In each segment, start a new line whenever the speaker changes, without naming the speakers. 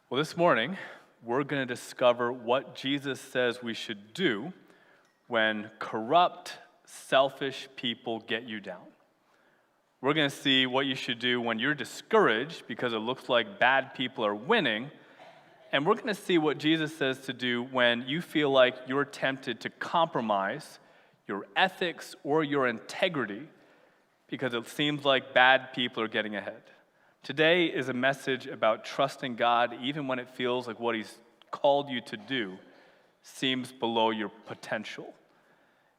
Well, this morning, we're going to discover what Jesus says we should do when corrupt, selfish people get you down. We're going to see what you should do when you're discouraged because it looks like bad people are winning. And we're going to see what Jesus says to do when you feel like you're tempted to compromise your ethics or your integrity because it seems like bad people are getting ahead. Today is a message about trusting God even when it feels like what He's called you to do seems below your potential.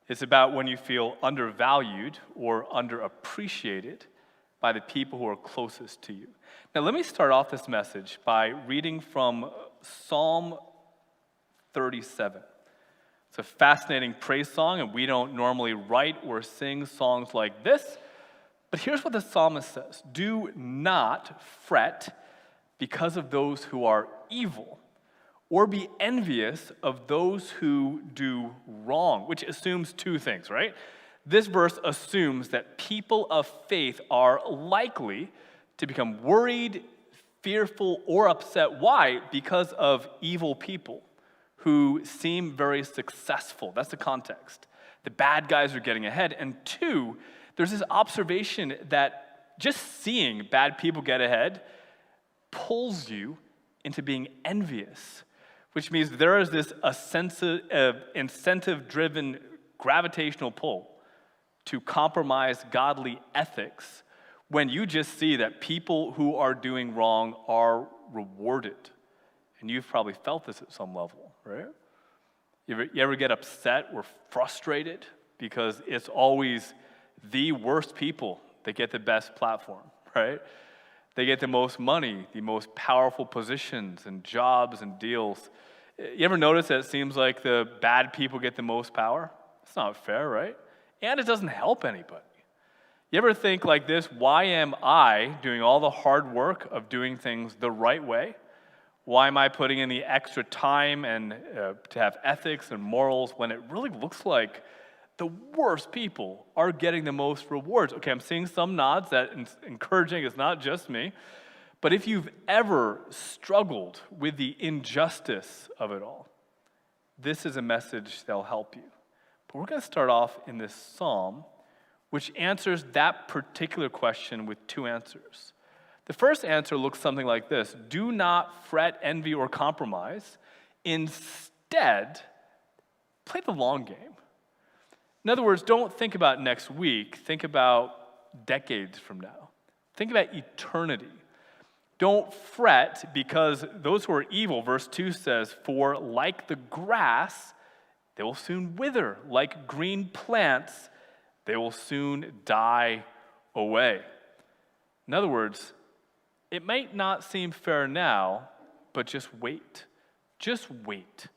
It's about when you feel undervalued or underappreciated by the people who are closest to you. Now, let me start off this message by reading from Psalm 37. It's a fascinating praise song, and we don't normally write or sing songs like this. But here's what the psalmist says: "Do not fret because of those who are evil, or be envious of those who do wrong," which assumes two things, right? This verse assumes that people of faith are likely to become worried, fearful, or upset. Why? Because of evil people who seem very successful. That's the context. The bad guys are getting ahead. And two, there's this observation that just seeing bad people get ahead pulls you into being envious, which means there is this incentive-driven gravitational pull to compromise godly ethics when you just see that people who are doing wrong are rewarded. And you've probably felt this at some level, right? You ever get upset or frustrated because it's always the worst people that get the best platform, right? They get the most money, the most powerful positions and jobs and deals. You ever notice that it seems like the bad people get the most power? It's not fair, right? And it doesn't help anybody. You ever think like this: why am I doing all the hard work of doing things the right way? Why am I putting in the extra time and to have ethics and morals when it really looks like the worst people are getting the most rewards? Okay, I'm seeing some nods that encouraging it's not just me. But if you've ever struggled with the injustice of it all, this is a message that'll help you. But we're going to start off in this psalm, which answers that particular question with two answers. The first answer looks something like this: do not fret, envy, or compromise. Instead, play the long game. In other words, don't think about next week. Think about decades from now. Think about eternity. Don't fret because those who are evil, verse 2 says, "For like the grass, they will soon wither. Like green plants, they will soon die away." In other words, it might not seem fair now, but just wait. Just wait.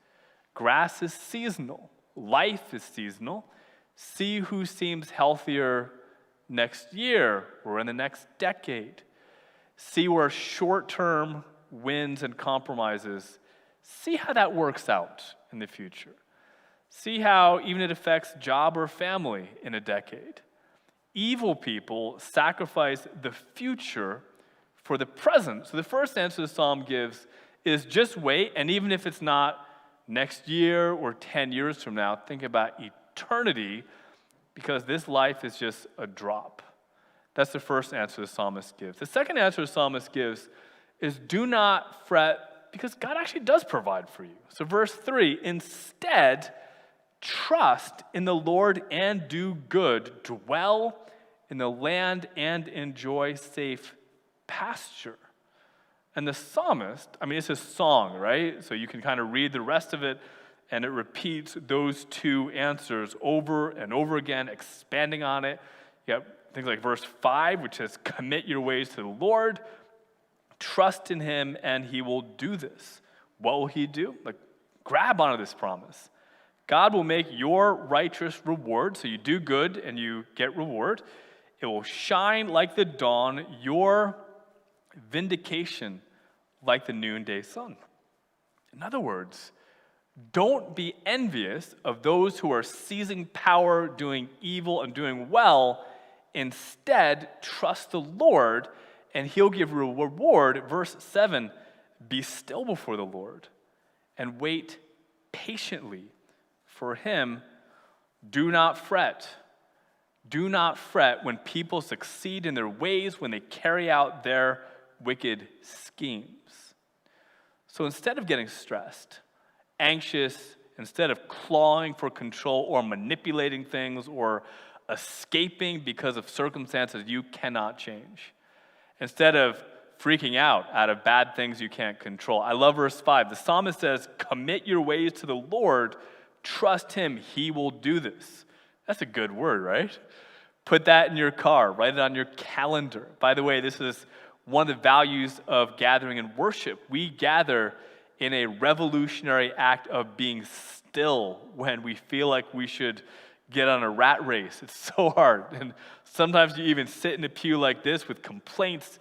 Grass is seasonal. Life is seasonal. See who seems healthier next year or in the next decade. See where short-term wins and compromises, see how that works out in the future. See how even it affects job or family in a decade. Evil people sacrifice the future for the present. So the first answer the psalm gives is just wait, and even if it's not next year or 10 years from now, think about eternity, because this life is just a drop. That's the first answer the psalmist gives. The second answer the psalmist gives is do not fret, because God actually does provide for you. So verse 3, "Instead, trust in the Lord and do good, dwell in the land and enjoy safe pasture." And the psalmist, it's a song, right? So you can kind of read the rest of it, and it repeats those two answers over and over again, expanding on it. You have things like verse 5, which says, "Commit your ways to the Lord, trust in Him, and He will do this." What will He do? Grab onto this promise. God will make your righteous reward, so you do good and you get reward. It will shine like the dawn, your vindication like the noonday sun. In other words, don't be envious of those who are seizing power, doing evil, and doing well. Instead, trust the Lord, and He'll give you a reward. Verse 7, Be still before the Lord and wait patiently for him. Do not fret. Do not fret when people succeed in their ways, when they carry out their wicked schemes. So instead of getting stressed, anxious, instead of clawing for control or manipulating things or escaping because of circumstances you cannot change, instead of freaking out of bad things you can't control. I love verse 5. The psalmist says, commit your ways to the Lord, trust him, he will do this. That's a good word, right? Put that in your car, write it on your calendar. By the way, this is one of the values of gathering in worship. We gather in a revolutionary act of being still when we feel like we should get on a rat race. It's so hard. And sometimes you even sit in a pew like this with complaints.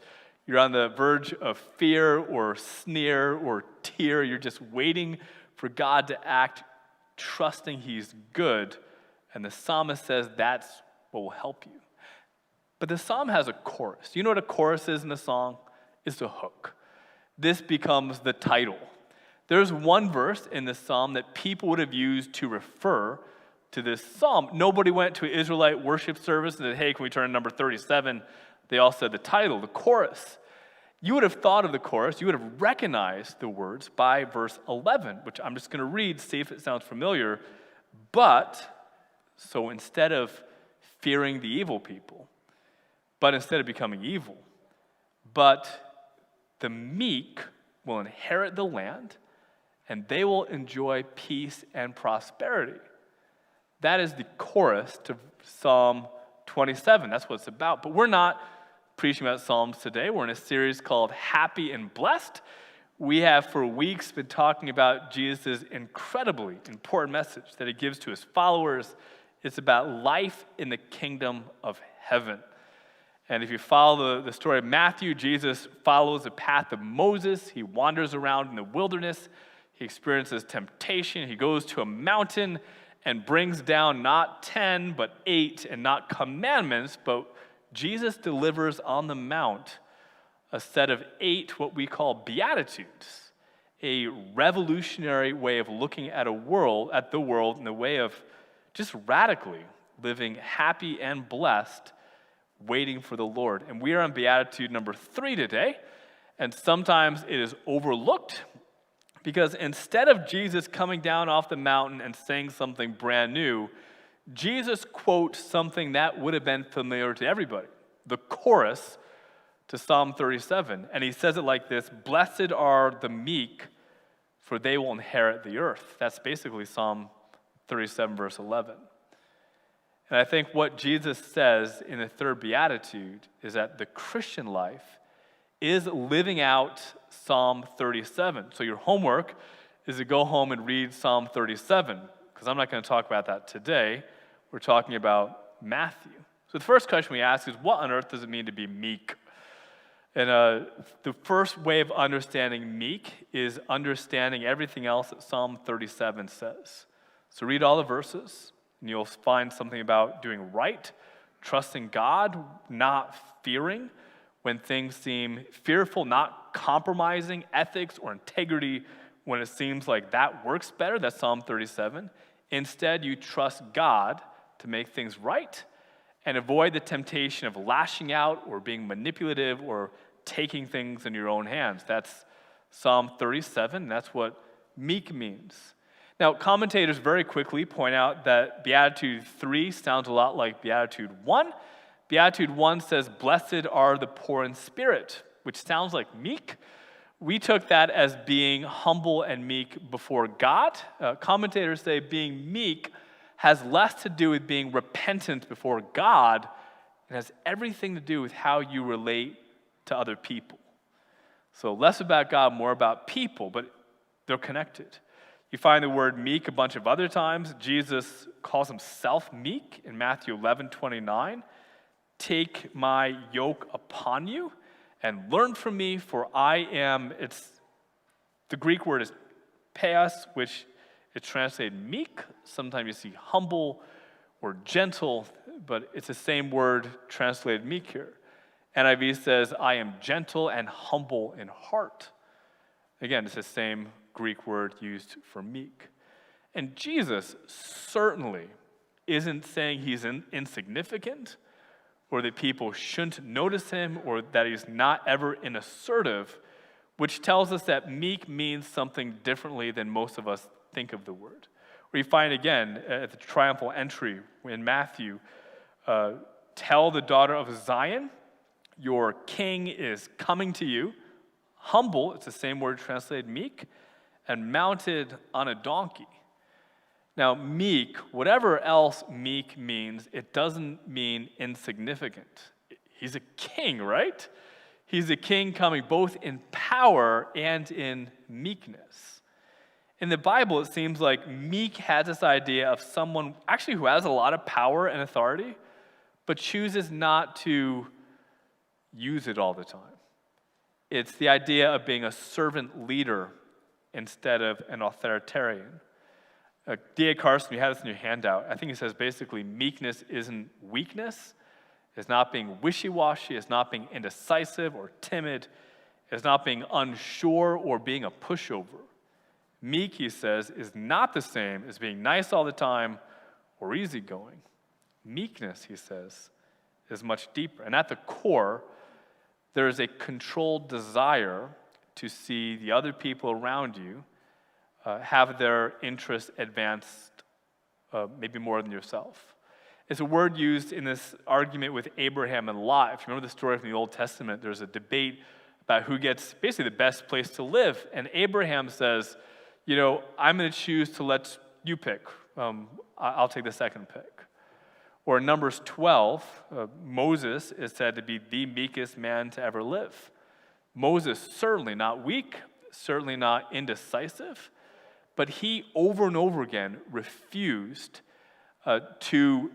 You're on the verge of fear or sneer or tear. You're just waiting for God to act, trusting he's good. And the psalmist says that's what will help you. But the psalm has a chorus. You know what a chorus is in a song? It's a hook. This becomes the title. There's one verse in the psalm that people would have used to refer to this psalm. Nobody went to an Israelite worship service and said, hey, can we turn to number 37? They all said the title, the chorus. You would have thought of the chorus, you would have recognized the words by verse 11, which I'm just going to read, see if it sounds familiar. So instead of fearing the evil people, but instead of becoming evil, but the meek will inherit the land, and they will enjoy peace and prosperity. That is the chorus to Psalm 27. That's what it's about. But we're not preaching about Psalms today. We're in a series called Happy and Blessed. We have for weeks been talking about Jesus' incredibly important message that he gives to his followers. It's about life in the kingdom of heaven. And if you follow the story of Matthew, Jesus follows the path of Moses. He wanders around in the wilderness. He experiences temptation. He goes to a mountain and brings down not 10, but 8, and not commandments, but Jesus delivers on the mount a set of 8 what we call beatitudes, a revolutionary way of looking at the world in the way of just radically living happy and blessed, waiting for the Lord. And we are on beatitude number 3 today, and sometimes it is overlooked because instead of Jesus coming down off the mountain and saying something brand new, Jesus quotes something that would have been familiar to everybody, the chorus to Psalm 37. And he says it like this: blessed are the meek, for they will inherit the earth. That's basically Psalm 37, verse 11. And I think what Jesus says in the third beatitude is that the Christian life is living out Psalm 37. So your homework is to go home and read Psalm 37, because I'm not going to talk about that today. We're talking about Matthew. So the first question we ask is, what on earth does it mean to be meek? And the first way of understanding meek is understanding everything else that Psalm 37 says. So read all the verses, and you'll find something about doing right, trusting God, not fearing when things seem fearful, not compromising ethics or integrity when it seems like that works better. That's Psalm 37. Instead, you trust God to make things right and avoid the temptation of lashing out or being manipulative or taking things in your own hands. That's Psalm 37. That's what meek means. Now, commentators very quickly point out that Beatitude 3 sounds a lot like Beatitude 1. Beatitude 1 says, blessed are the poor in spirit, which sounds like meek. We took that as being humble and meek before God. Commentators say being meek has less to do with being repentant before God. It has everything to do with how you relate to other people. So less about God, more about people, but they're connected. You find the word meek a bunch of other times. Jesus calls himself meek in Matthew 11:29. Take my yoke upon you and learn from me, for I am, the Greek word is paios, which is translated meek. Sometimes you see humble or gentle, but it's the same word translated meek here. NIV says, I am gentle and humble in heart. Again, it's the same Greek word used for meek. And Jesus certainly isn't saying he's insignificant, or that people shouldn't notice him, or that he's not ever inassertive, which tells us that meek means something differently than most of us think of the word. We find again at the triumphal entry in Matthew, tell the daughter of Zion, your king is coming to you, humble, it's the same word translated meek, and mounted on a donkey. Now, meek, whatever else meek means, it doesn't mean insignificant. He's a king, right? He's a king coming both in power and in meekness. In the Bible, it seems like meek has this idea of someone actually who has a lot of power and authority, but chooses not to use it all the time. It's the idea of being a servant leader instead of an authoritarian. D.A. Carson, you have this in your handout. I think he says basically meekness isn't weakness. It's not being wishy-washy. It's not being indecisive or timid. It's not being unsure or being a pushover. Meek, he says, is not the same as being nice all the time or easygoing. Meekness, he says, is much deeper. And at the core, there is a controlled desire to see the other people around you have their interests advanced maybe more than yourself. It's a word used in this argument with Abraham and Lot. If you remember the story from the Old Testament, there's a debate about who gets basically the best place to live. And Abraham says, I'm going to choose to let you pick. I'll take the second pick. Or in Numbers 12, Moses is said to be the meekest man to ever live. Moses, certainly not weak, certainly not indecisive, but he over and over again refused to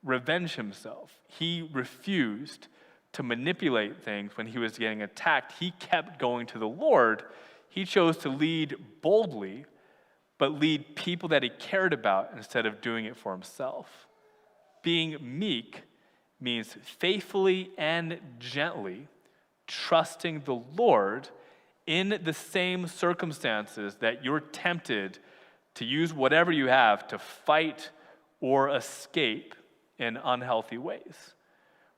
revenge himself. He refused to manipulate things when he was getting attacked. He kept going to the Lord. He chose to lead boldly, but lead people that he cared about instead of doing it for himself. Being meek means faithfully and gently trusting the Lord in the same circumstances that you're tempted to use whatever you have to fight or escape in unhealthy ways.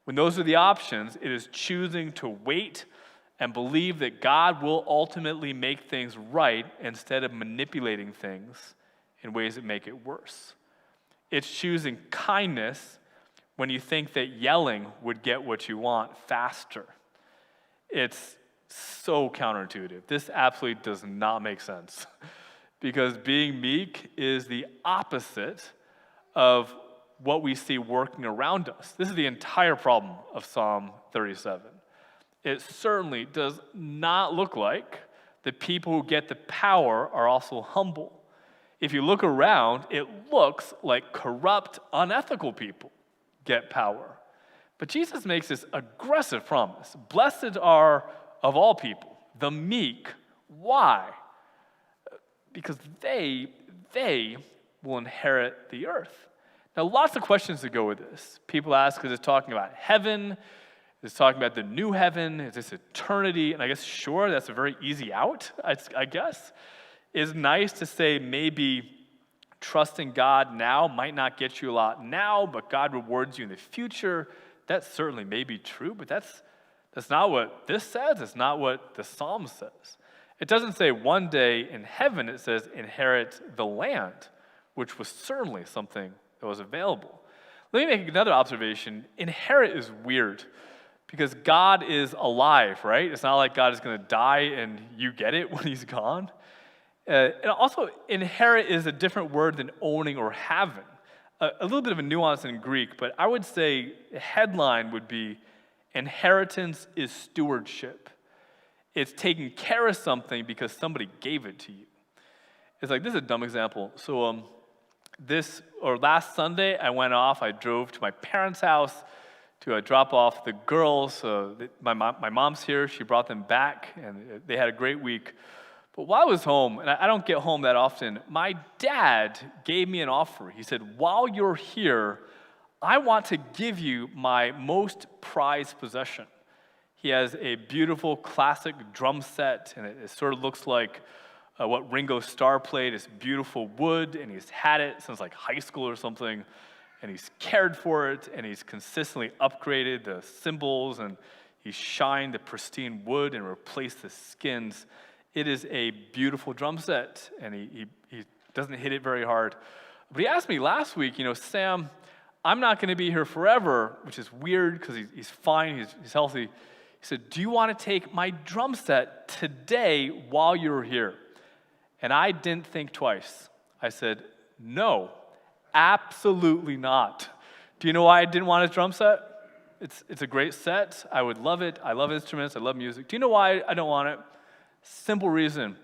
When those are the options, it is choosing to wait and believe that God will ultimately make things right instead of manipulating things in ways that make it worse. It's choosing kindness when you think that yelling would get what you want faster. It's so counterintuitive. This absolutely does not make sense because being meek is the opposite of what we see working around us. This is the entire problem of Psalm 37. It certainly does not look like the people who get the power are also humble. If you look around, it looks like corrupt, unethical people get power. But Jesus makes this aggressive promise. Blessed are, of all people, the meek. Why? Because they will inherit the earth. Now, lots of questions to go with this. People ask, is it talking about heaven? Is it talking about the new heaven? Is this eternity? And I guess, sure, that's a very easy out, I guess. It's nice to say maybe trusting God now might not get you a lot now, but God rewards you in the future. That certainly may be true, but that's not what this says. It's not what the Psalm says. It doesn't say one day in heaven. It says inherit the land, which was certainly something that was available. Let me make another observation. Inherit is weird because God is alive, right? It's not like God is going to die and you get it when he's gone. And also, inherit is a different word than owning or having. A little bit of a nuance in Greek, but I would say the headline would be inheritance is stewardship. It's taking care of something because somebody gave it to you. It's like, this is a dumb example. So last Sunday, I drove to my parents' house to drop off the girls. My mom's here. She brought them back, and they had a great week. But while I was home, and I don't get home that often, my dad gave me an offer. He said, while you're here, I want to give you my most prized possession. He has a beautiful classic drum set, and it sort of looks like what Ringo Starr played. It's beautiful wood, and he's had it since like high school or something, and he's cared for it, and he's consistently upgraded the cymbals, and he's shined the pristine wood and replaced the skins. It is a beautiful drum set, and he doesn't hit it very hard. But he asked me last week, Sam, I'm not going to be here forever, which is weird because he's fine, he's healthy. He said, do you want to take my drum set today while you're here? And I didn't think twice. I said, no, absolutely not. Do you know why I didn't want his drum set? It's a great set. I would love it. I love instruments. I love music. Do you know why I don't want it? Simple reason.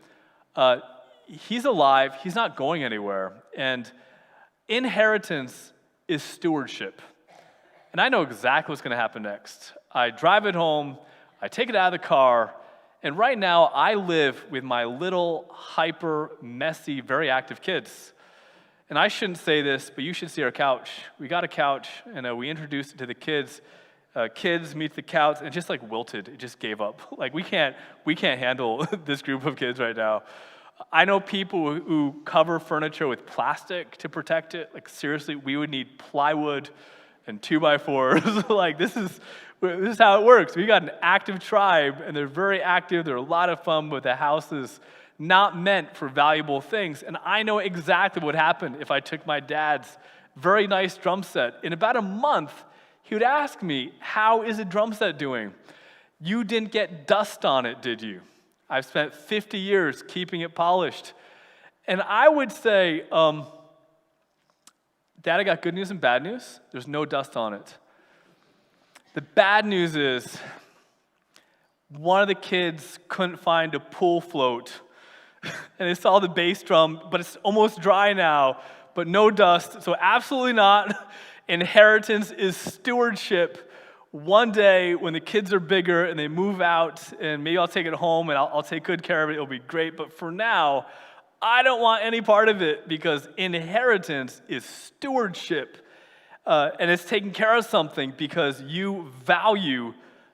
He's alive. He's not going anywhere. And inheritance is stewardship. And I know exactly what's going to happen next. I drive it home. I take it out of the car. And right now, I live with my little, hyper, messy, very active kids. And I shouldn't say this, but you should see our couch. We got a couch, and we introduced it to the kids. Kids meet the couch, and it just like wilted. It just gave up. Like we can't handle this group of kids right now. I know people who cover furniture with plastic to protect it. Like seriously, we would need plywood and 2x4s. Like this is how it works. We got an active tribe, and they're very active. They're a lot of fun, but the house is not meant for valuable things. And I know exactly what happened if I took my dad's very nice drum set. In about a month, he would ask me, how is a drum set doing? You didn't get dust on it, did you? I've spent 50 years keeping it polished. And I would say, Dad, I got good news and bad news. There's no dust on it. The bad news is one of the kids couldn't find a pool float. And they saw the bass drum, but it's almost dry now, but no dust. So absolutely not. Inheritance is stewardship. One day when the kids are bigger and they move out, and maybe I'll take it home and I'll take good care of it, it'll be great. But for now, I don't want any part of it because inheritance is stewardship. And it's taking care of something because you value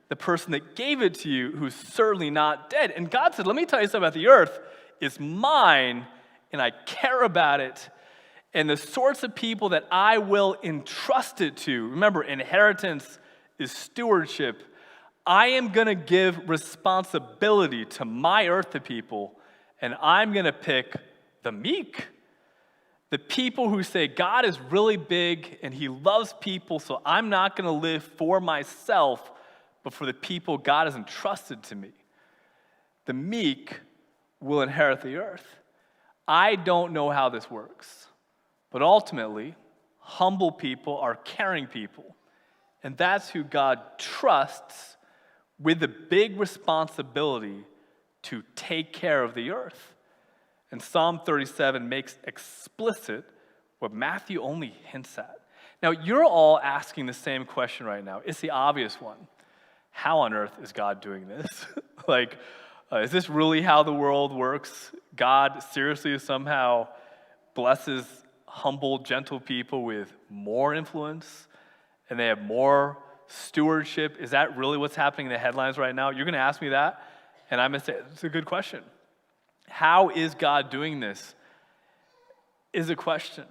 the person that gave it to you who's certainly not dead. And God said, let me tell you something about the earth. It's mine, and I care about it. And the sorts of people that I will entrust it to, remember, inheritance is stewardship. I am going to give responsibility to my earth to people, and I'm going to pick the meek. The people who say, God is really big, and he loves people, so I'm not going to live for myself, but for the people God has entrusted to me. The meek will inherit the earth. I don't know how this works, but ultimately, humble people are caring people, and that's who God trusts with the big responsibility to take care of the earth. And Psalm 37 makes explicit what Matthew only hints at. Now, you're all asking the same question right now. It's the obvious one. How on earth is God doing this? Is this really how the world works? God seriously somehow blesses humble, gentle people with more influence, and they have more stewardship. Is that really what's happening in the headlines right now? You're going to ask me that, and I'm going to say, it's a good question. How is God doing this? Is a question.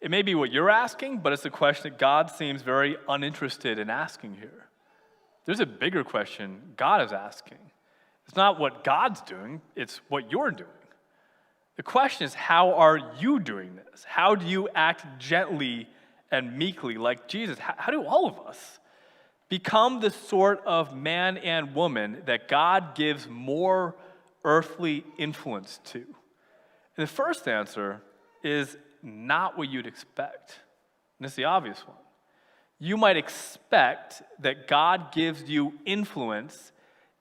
It may be what you're asking, but it's a question that God seems very uninterested in asking here. There's a bigger question God is asking. It's not what God's doing, it's what you're doing. The question is, how are you doing this? How do you act gently and meekly like Jesus? How do all of us become the sort of man and woman that God gives more earthly influence to? And the first answer is not what you'd expect. And it's the obvious one. You might expect that God gives you influence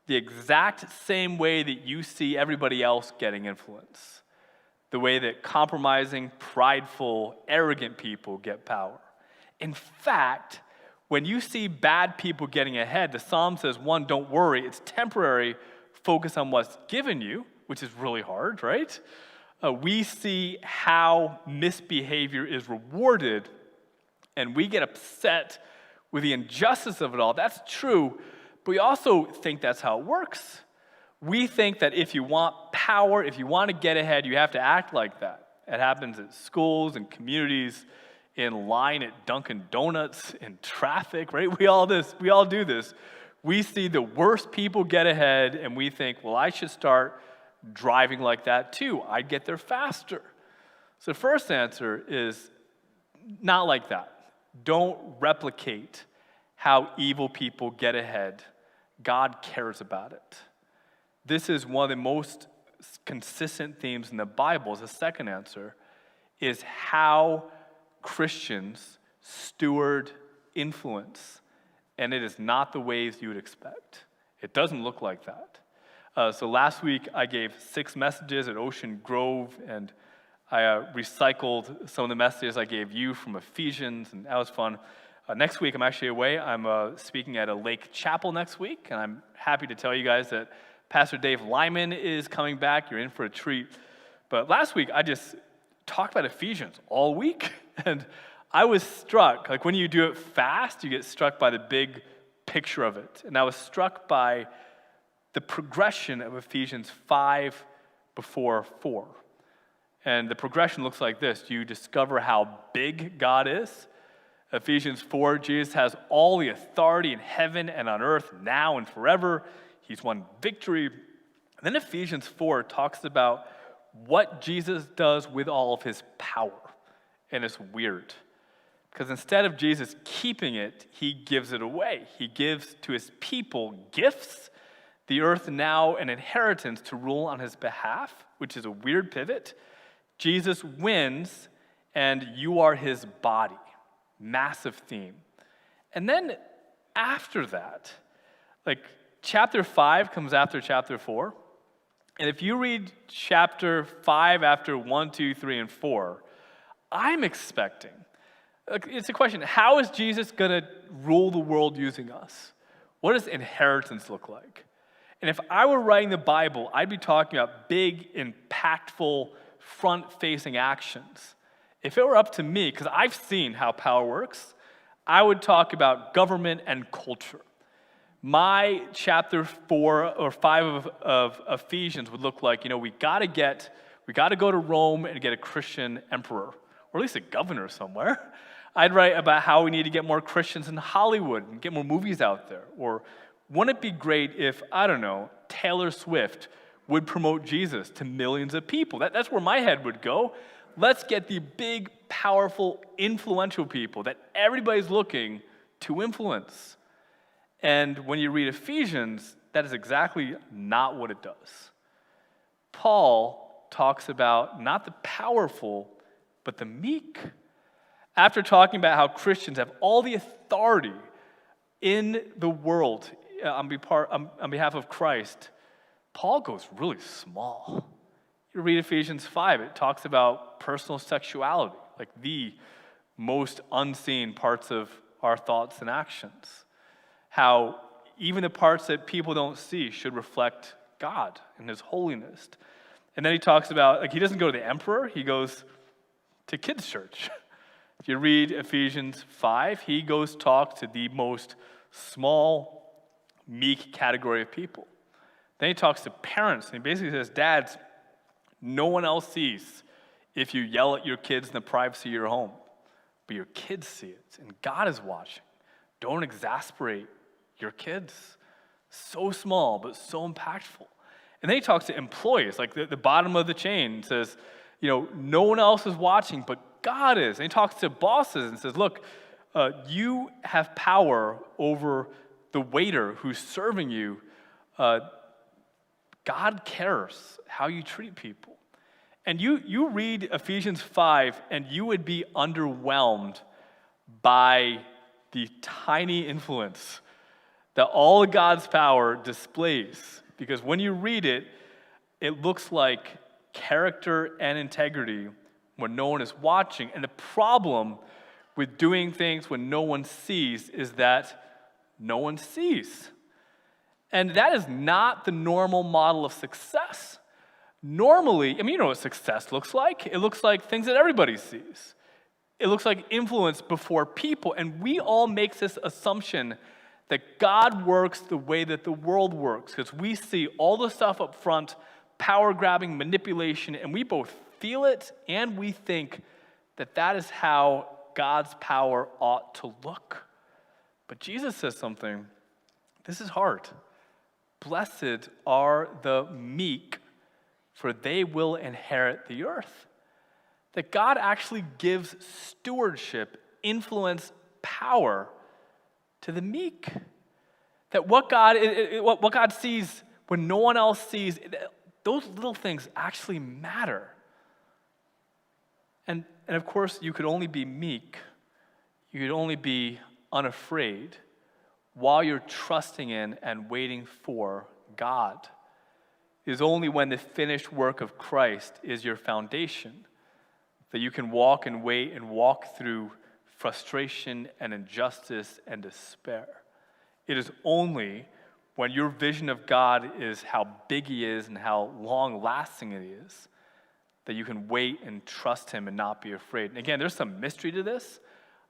the exact same way that you see everybody else getting influence. The way that compromising, prideful, arrogant people get power. In fact, when you see bad people getting ahead, the Psalm says, one, don't worry, it's temporary. Focus on what's given you, which is really hard, right? We see how misbehavior is rewarded, and we get upset with the injustice of it all. That's true, But we also think that's how it works. We think that if you want power, if you want to get ahead, you have to act like that. It happens at schools and communities, in line at Dunkin' Donuts, in traffic, right? We all do this. We see the worst people get ahead, and we think, well, I should start driving like that too. I'd get there faster. So the first answer is not like that. Don't replicate how evil people get ahead. God cares about it. This is one of the most consistent themes in the Bible. The second answer is how Christians steward influence. And it is not the ways you would expect. It doesn't look like that. So last week I gave 6 messages at Ocean Grove, and I recycled some of the messages I gave you from Ephesians, and that was fun. Next week I'm actually away. I'm speaking at a Lake Chapel next week, and I'm happy to tell you guys that Pastor Dave Lyman is coming back. You're in for a treat. But last week I just talked about Ephesians all week, and I was struck. Like when you do it fast, you get struck by the big picture of it. And I was struck by the progression of Ephesians 5 before 4. And the progression looks like this. You discover how big God is. Ephesians 4, Jesus has all the authority in heaven and on earth now and forever. He's won victory. And then Ephesians 4 talks about what Jesus does with all of his power. And it's weird. Because instead of Jesus keeping it, he gives it away. He gives to his people gifts, the earth now an inheritance to rule on his behalf, which is a weird pivot. Jesus wins, and you are his body. Massive theme. And then after that, like chapter 5 comes after chapter 4. And if you read chapter 5 after 1, 2, 3, and 4, I'm expecting, it's a question, how is Jesus going to rule the world using us? What does inheritance look like? And if I were writing the Bible, I'd be talking about big, impactful, front-facing actions. If it were up to me, because I've seen how power works, I would talk about government and culture. My chapter 4 or 5 of Ephesians would look like, we got to go to Rome and get a Christian emperor, or at least a governor somewhere. I'd write about how we need to get more Christians in Hollywood and get more movies out there. Or wouldn't it be great if, Taylor Swift would promote Jesus to millions of people? That's where my head would go. Let's get the big, powerful, influential people that everybody's looking to influence. And when you read Ephesians, that is exactly not what it does. Paul talks about not the powerful, but the meek. After talking about how Christians have all the authority in the world on behalf of Christ, Paul goes really small. You read Ephesians 5, it talks about personal sexuality, like the most unseen parts of our thoughts and actions. How even the parts that people don't see should reflect God and his holiness. And then he talks about, he doesn't go to the emperor, he goes to kids' church. If you read Ephesians 5, he goes talk to the most small, meek category of people. Then he talks to parents, and he basically says, dads, no one else sees if you yell at your kids in the privacy of your home. But your kids see it, and God is watching. Don't exasperate your kids. So small, but so impactful. And then he talks to employees, like the bottom of the chain, says, no one else is watching, but God is. And he talks to bosses and says, look, you have power over the waiter who's serving you. God cares how you treat people. And you read Ephesians 5, and you would be underwhelmed by the tiny influence that all of God's power displays. Because when you read it, it looks like character and integrity when no one is watching. And the problem with doing things when no one sees is that no one sees. And that is not the normal model of success. Normally, you know what success looks like? It looks like things that everybody sees. It looks like influence before people. And we all make this assumption that God works the way that the world works, because we see all the stuff up front, power grabbing, manipulation, and we both feel it and we think that that is how God's power ought to look. But Jesus says something, this is hard. Blessed are the meek, for they will inherit the earth. That God actually gives stewardship, influence, power to the meek. That what God sees when no one else sees, those little things actually matter. And of course, you could only be meek, you could only be unafraid while you're trusting in and waiting for God. It is only when the finished work of Christ is your foundation that you can walk and wait and walk through frustration and injustice and despair. It is only when your vision of God is how big He is and how long-lasting it is that you can wait and trust Him and not be afraid. And again, there's some mystery to this.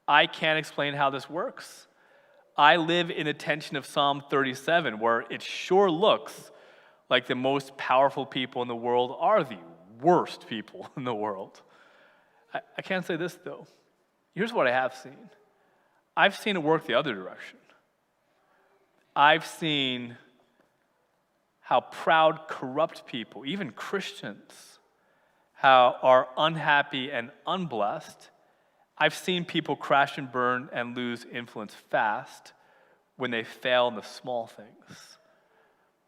I can't explain how this works. I live in a tension of Psalm 37, where it sure looks like the most powerful people in the world are the worst people in the world. I can't say this, though. Here's what I have seen. I've seen it work the other direction. I've seen how proud, corrupt people, even Christians, how are unhappy and unblessed. I've seen people crash and burn and lose influence fast when they fail in the small things.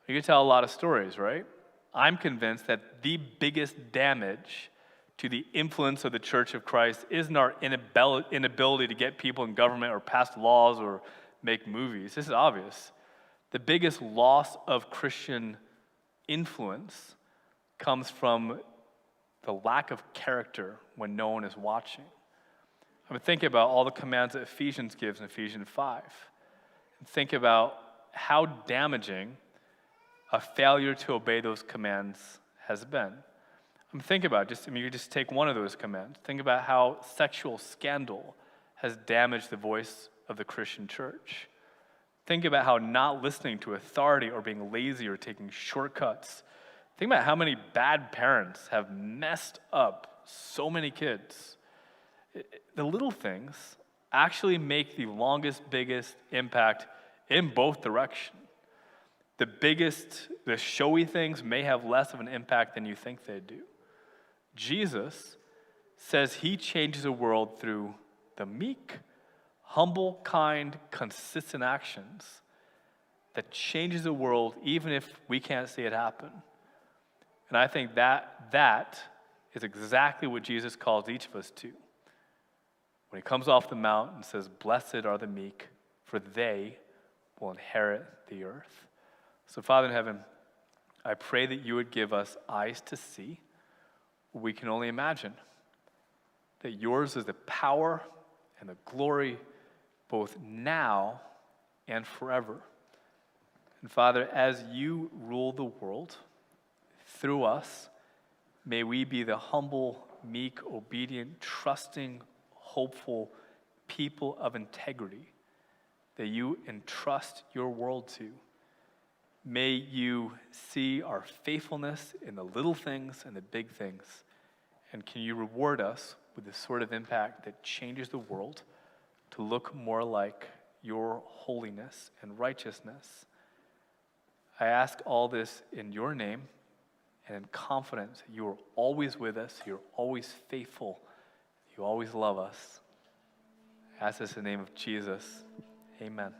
You can tell a lot of stories, right? I'm convinced that the biggest damage to the influence of the Church of Christ isn't our inability to get people in government or pass laws or make movies. This is obvious. The biggest loss of Christian influence comes from the lack of character when no one is watching. I mean, think about all the commands that Ephesians gives in Ephesians 5. And think about how damaging a failure to obey those commands has been. Think about you just take one of those commands. Think about how sexual scandal has damaged the voice of the Christian church. Think about how not listening to authority or being lazy or taking shortcuts. Think about how many bad parents have messed up so many kids. The little things actually make the longest, biggest impact in both directions. The showy things may have less of an impact than you think they do. Jesus says He changes the world through the meek, humble, kind, consistent actions that changes the world even if we can't see it happen. And I think that is exactly what Jesus calls each of us to. When He comes off the mount and says, "Blessed are the meek, for they will inherit the earth." So, Father in heaven, I pray that You would give us eyes to see what we can only imagine. That Yours is the power and the glory both now and forever. And Father, as You rule the world through us, may we be the humble, meek, obedient, trusting, hopeful people of integrity that You entrust Your world to. May You see our faithfulness in the little things and the big things. And can You reward us with the sort of impact that changes the world to look more like Your holiness and righteousness. I ask all this in Your name and in confidence that You are always with us, You're always faithful, You always love us. I ask this in the name of Jesus. Amen.